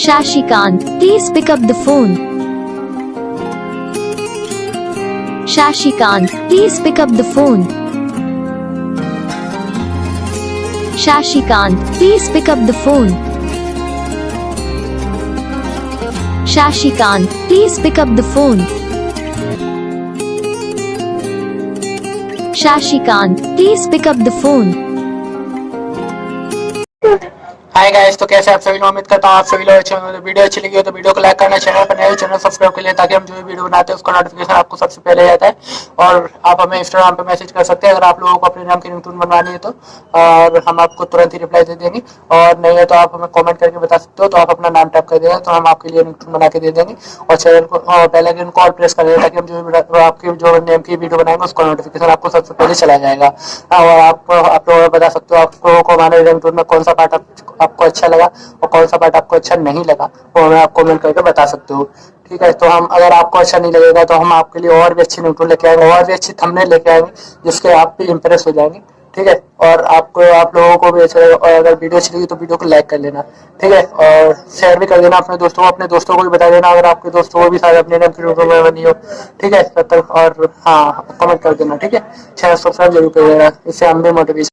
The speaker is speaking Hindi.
Shashikant, please pick up the phone. Shashikant, please pick up the phone. Shashikant, please pick up the phone. Shashikant, please pick up the phone. Shashikant, please pick up the phone. Hi guys, तो कैसे आप सभी लोग? उम्मीद करता हूँ आप सभी लोग वीडियो अच्छी लगी हो तो वीडियो को लाइक करना, चैनल पर नए हो चैनल सब्सक्राइब कर लिए ताकि हम जो भी वीडियो बनाते हैं उसका नोटिफिकेशन आपको सबसे पहले आता है। और आप हमें इंस्टाग्राम पे मैसेज कर सकते हैं अगर आप लोगों को अपने नाम की रिंगटोन बनवानी है तो, और हम आपको तुरंत ही रिप्लाई दे देंगे। और नहीं है तो आप हमें कॉमेंट करके बता सकते हो, तो आप अपना नाम टाइप कर देना तो हम आपके लिए रिंगटोन बना के दे देंगे। और चैनल को बेल आइकन को ऑल प्रेस कर देना ताकि हम जो भी आपके जो नेम की वीडियो बनाएंगे उसका नोटिफिकेशन आपको सबसे पहले चला जाएगा। और आप लोग बता सकते हो आप लोगों को हमारे रिंगटोन में कौन सा पार्ट आपको अच्छा लगा और कौन सा पार्ट आपको अच्छा नहीं लगा, वो हमें आप कमेंट करके बता सकते हो। ठीक है, तो हम अगर आपको अच्छा नहीं लगेगा तो हम आपके लिए और भी अच्छी रिंगटोन लेके आएंगे, और भी अच्छी थंबनेल लेके आएंगे जिसके आप भी इंप्रेस हो जाएंगे। ठीक है, और आप लोगों को भी अच्छा, और अगर वीडियो अच्छी लगी तो वीडियो को लाइक कर लेना। ठीक है, और शेयर भी कर देना अपने दोस्तों को भी बता देना अगर आपके दोस्तों को भी शायद अपने नाम की रिंगटोन में बनी हो। ठीक है, तब तक और हाँ कमेंट कर देना। ठीक है, चैनल सब्सक्राइब जरूर कर देना, इससे हम भी मोटिवेशन